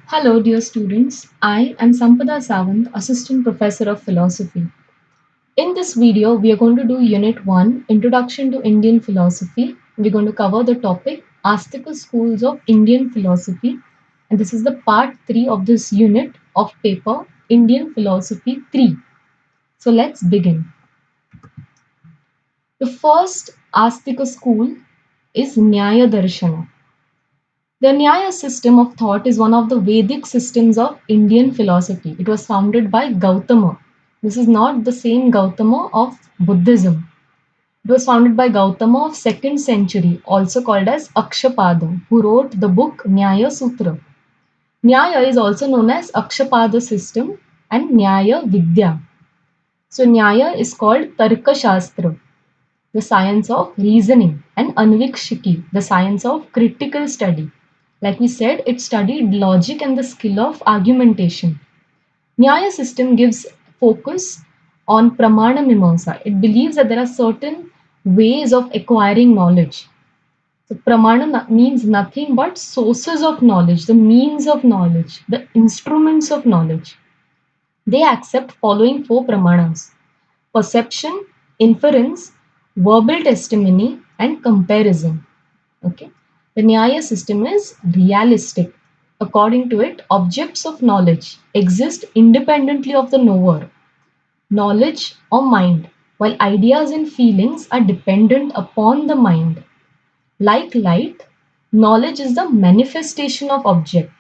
Hello, dear students. I am Sampada Sawant, Assistant Professor of Philosophy. In this video, we are going to do Unit 1 Introduction to Indian Philosophy. We're going to cover the topic Astika Schools of Indian Philosophy, and this is the part 3 of this unit of paper Indian Philosophy 3. So let's begin. The first Astika school is Nyaya Darshana. The Nyaya system of thought is one of the Vedic systems of Indian philosophy. It was founded by Gautama. This is not the same Gautama of Buddhism. It was founded by Gautama of 2nd century, also called as Akshapada, who wrote the book Nyaya Sutra. Nyaya is also known as Akshapada system and Nyaya Vidya. So Nyaya is called Tarka Shastra, the science of reasoning, and Anvikshiki, the science of critical study. Like we said, it studied logic and the skill of argumentation. Nyaya system gives focus on Pramana Mimamsa. It believes that there are certain ways of acquiring knowledge. So Pramana means nothing but sources of knowledge, the means of knowledge, the instruments of knowledge. They accept following four Pramanas: perception, inference, verbal testimony, and comparison. Okay. The Nyaya system is realistic. According to it, objects of knowledge exist independently of the knower, knowledge or mind, while ideas and feelings are dependent upon the mind. Like light, knowledge is the manifestation of object.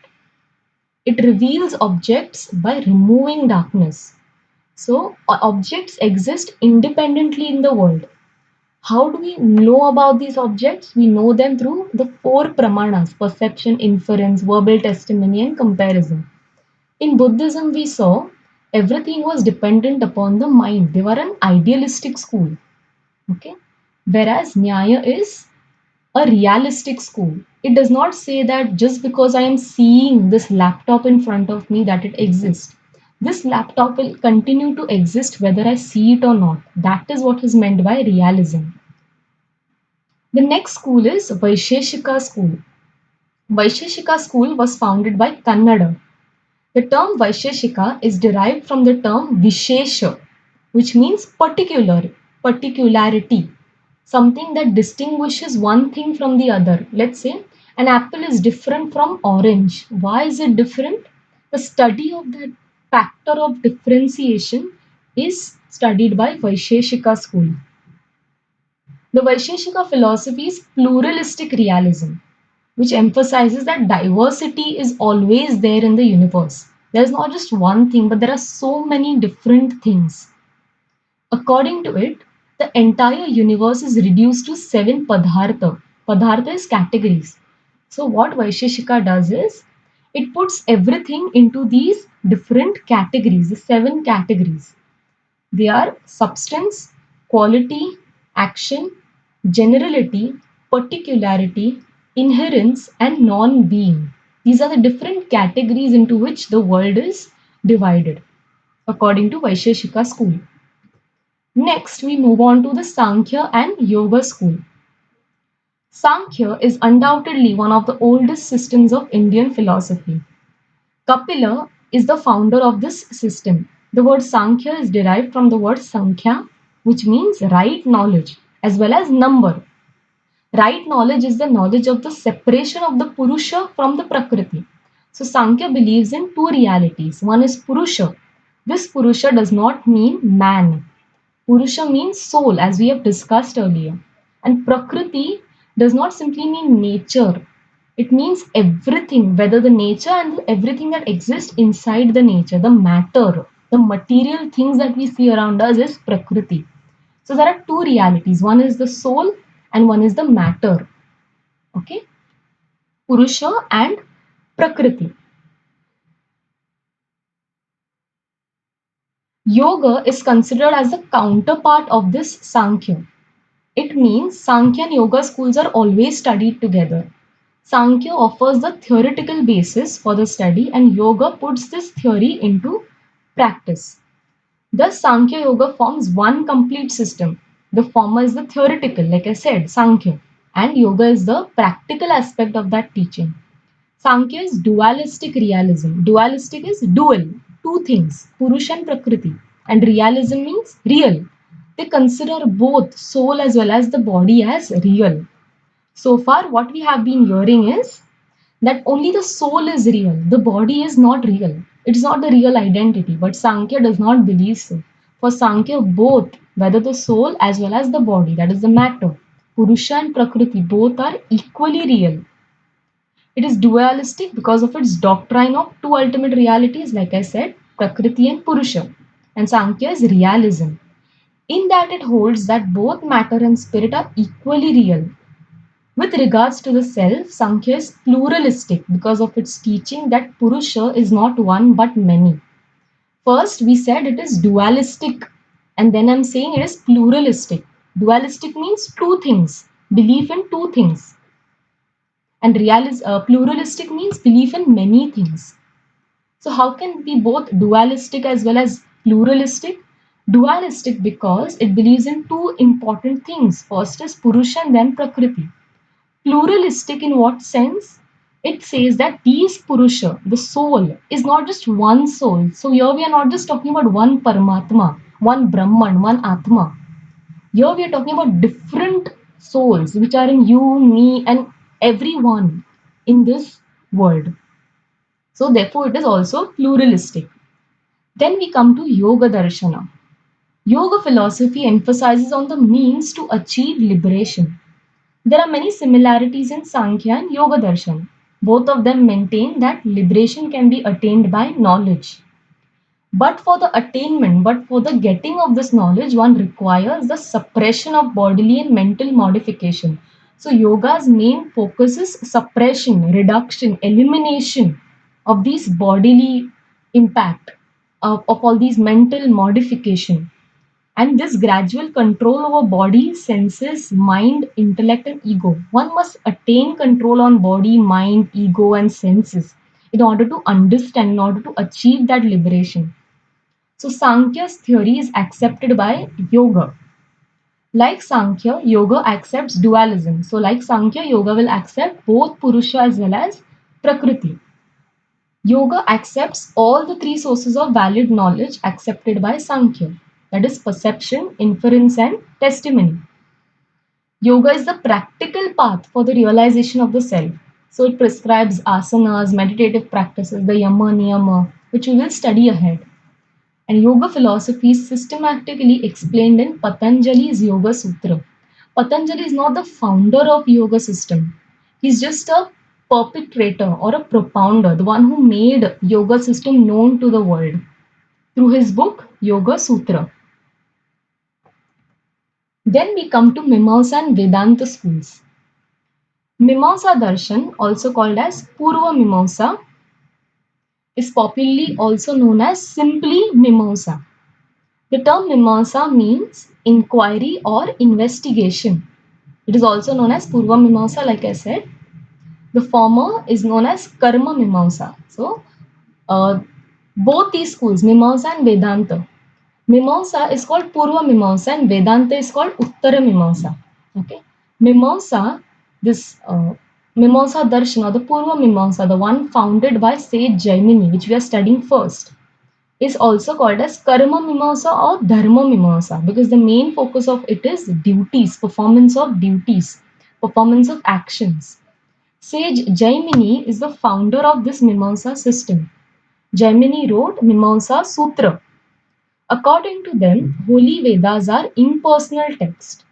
It reveals objects by removing darkness. So, objects exist independently in the world. How do we know about these objects? We know them through the four pramanas: perception, inference, verbal testimony, and comparison. In Buddhism, we saw everything was dependent upon the mind. They were an idealistic school. Okay. Whereas Nyaya is a realistic school. It does not say that just because I am seeing this laptop in front of me that it exists. This laptop will continue to exist whether I see it or not. That is what is meant by realism. The next school is Vaisheshika school. Vaisheshika school was founded by Kannada. The term Vaisheshika is derived from the term Vishesha, which means particularity, something that distinguishes one thing from the other. Let's say an apple is different from orange. Why is it different? The study of that factor of differentiation is studied by Vaisheshika school. The Vaisheshika philosophy is pluralistic realism, which emphasizes that diversity is always there in the universe. There's not just one thing, but there are so many different things. According to it, the entire universe is reduced to seven padhartha. Padhartha is categories. So, what Vaisheshika does is it puts everything into these different categories, the seven categories. They are substance, quality, action, generality, particularity, inherence, and non being. These are the different categories into which the world is divided, according to Vaisheshika school. Next, we move on to the Sankhya and Yoga school. Sankhya is undoubtedly one of the oldest systems of Indian philosophy. Kapila is the founder of this system. The word Sankhya is derived from the word Sankhya, which means right knowledge as well as number. Right knowledge is the knowledge of the separation of the Purusha from the Prakriti. So Sankhya believes in two realities. One is Purusha. This Purusha does not mean man. Purusha means soul, as we have discussed earlier. And Prakriti does not simply mean nature. It means everything, whether the nature and everything that exists inside the nature, the matter, the material things that we see around us is Prakriti. So there are two realities. One is the soul and one is the matter. Okay? Purusha and Prakriti. Yoga is considered as the counterpart of this Sankhya. It means Sankhya and Yoga schools are always studied together. Sankhya offers the theoretical basis for the study and Yoga puts this theory into practice. Thus, Sankhya Yoga forms one complete system. The former is the theoretical, like I said, Sankhya, and Yoga is the practical aspect of that teaching. Sankhya is dualistic realism. Dualistic is dual, two things, Purusha and Prakriti. And realism means real. They consider both soul as well as the body as real. So far, what we have been hearing is that only the soul is real, the body is not real. It's not the real identity, but Sankhya does not believe so. For Sankhya, both, whether the soul as well as the body, that is the matter, Purusha and Prakriti, both are equally real. It is dualistic because of its doctrine of two ultimate realities, like I said, Prakriti and Purusha. And Sankhya is realism, in that it holds that both matter and spirit are equally real. With regards to the self, Sankhya is pluralistic because of its teaching that Purusha is not one but many. First, we said it is dualistic, and then I'm saying it is pluralistic. Dualistic means two things, belief in two things, and pluralistic means belief in many things. So, how can it be both dualistic as well as pluralistic? Dualistic because it believes in two important things. First is Purusha and then Prakriti. Pluralistic in what sense? It says that these Purusha, the soul, is not just one soul. So here we are not just talking about one Paramatma, one Brahman, one Atma. Here we are talking about different souls which are in you, me, and everyone in this world. So therefore it is also pluralistic. Then we come to Yoga Darshana. Yoga philosophy emphasizes on the means to achieve liberation. There are many similarities in Sankhya and Yoga Darshan. Both of them maintain that liberation can be attained by knowledge. But for the getting of this knowledge, one requires the suppression of bodily and mental modification. So, yoga's main focus is suppression, reduction, elimination of these bodily impact, of all these mental modification, and this gradual control over body, senses, mind, intellect, and ego. One must attain control on body, mind, ego, and senses in order to understand, in order to achieve that liberation. So, Sankhya's theory is accepted by yoga. Like Sankhya, yoga accepts dualism. So, like Sankhya, yoga will accept both Purusha as well as Prakriti. Yoga accepts all the three sources of valid knowledge accepted by Sankhya, that is, perception, inference, and testimony. Yoga is the practical path for the realization of the self. So it prescribes asanas, meditative practices, the yama, niyama, which we will study ahead. And yoga philosophy is systematically explained in Patanjali's Yoga Sutra. Patanjali is not the founder of yoga system. He's just a perpetrator or a propounder, the one who made yoga system known to the world through his book Yoga Sutra. Then we come to Mimamsa and Vedanta schools. Mimamsa Darshan, also called as Purva Mimamsa, is popularly also known as simply Mimamsa. The term Mimamsa means inquiry or investigation. It is also known as Purva Mimamsa, like I said. The former is known as Karma Mimamsa. So, uh, both these schools, Mimamsa and Vedanta, Mimamsa is called Purva Mimamsa and Vedanta is called Uttara Mimamsa. Okay, Mimamsa, this Mimamsa Darshan or the Purva Mimamsa, the one founded by sage Jaimini, which we are studying first, is also called as Karma Mimamsa or Dharma Mimamsa because the main focus of it is duties, performance of actions. Sage Jaimini is the founder of this Mimamsa system. Jaimini wrote Mimamsa Sutra. According to them, holy Vedas are impersonal texts.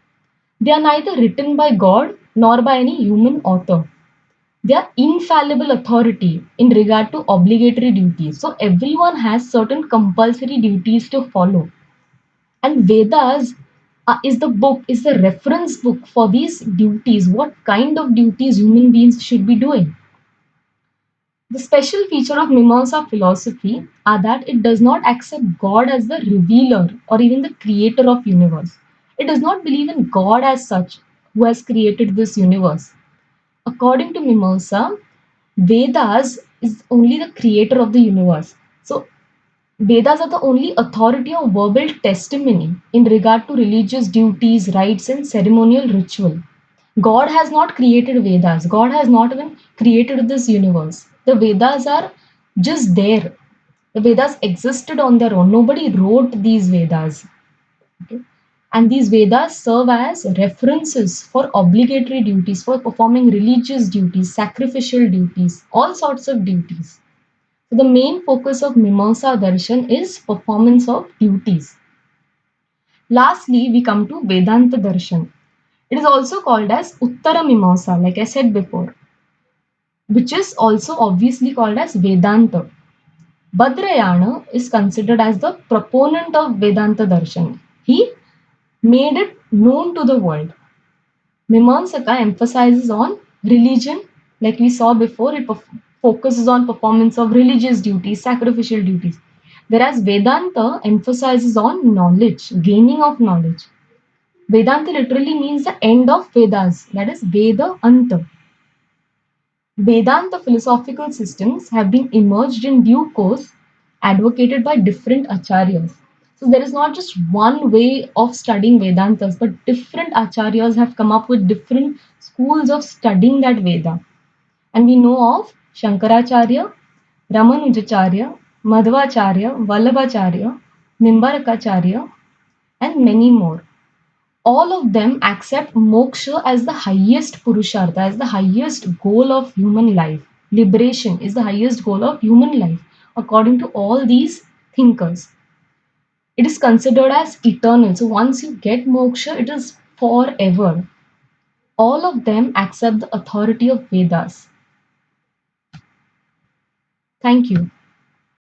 They are neither written by God nor by any human author. They are infallible authority in regard to obligatory duties. So everyone has certain compulsory duties to follow. And Vedas is the reference book for these duties. What kind of duties human beings should be doing? The special feature of Mimamsa philosophy are that it does not accept God as the revealer or even the creator of universe. It does not believe in God as such who has created this universe. According to Mimamsa, Vedas is only the creator of the universe. So Vedas are the only authority of verbal testimony in regard to religious duties, rites, and ceremonial ritual. God has not created Vedas. God has not even created this universe. The Vedas are just there. The Vedas existed on their own. Nobody wrote these Vedas. Okay? And these Vedas serve as references for obligatory duties, for performing religious duties, sacrificial duties, all sorts of duties. So the main focus of Mimamsa Darshan is performance of duties. Lastly, we come to Vedanta Darshan. It is also called as Uttara Mimamsa, like I said before, which is also obviously called as Vedanta. Badrayana is considered as the proponent of Vedanta Darshan. He made it known to the world. Mimamsaka emphasizes on religion, like we saw before, it focuses on performance of religious duties, sacrificial duties. Whereas Vedanta emphasizes on knowledge, gaining of knowledge. Vedanta literally means the end of Vedas, that is Veda Anta. Vedanta philosophical systems have been emerged in due course, advocated by different acharyas. So there is not just one way of studying Vedantas, but different acharyas have come up with different schools of studying that Veda. And we know of Shankaracharya, Ramanujacharya, Madhvacharya, Vallabhacharya, Nimbarakacharya, and many more. All of them accept moksha as the highest purushartha, as the highest goal of human life. Liberation is the highest goal of human life, according to all these thinkers. It is considered as eternal. So once you get moksha, it is forever. All of them accept the authority of Vedas. Thank you.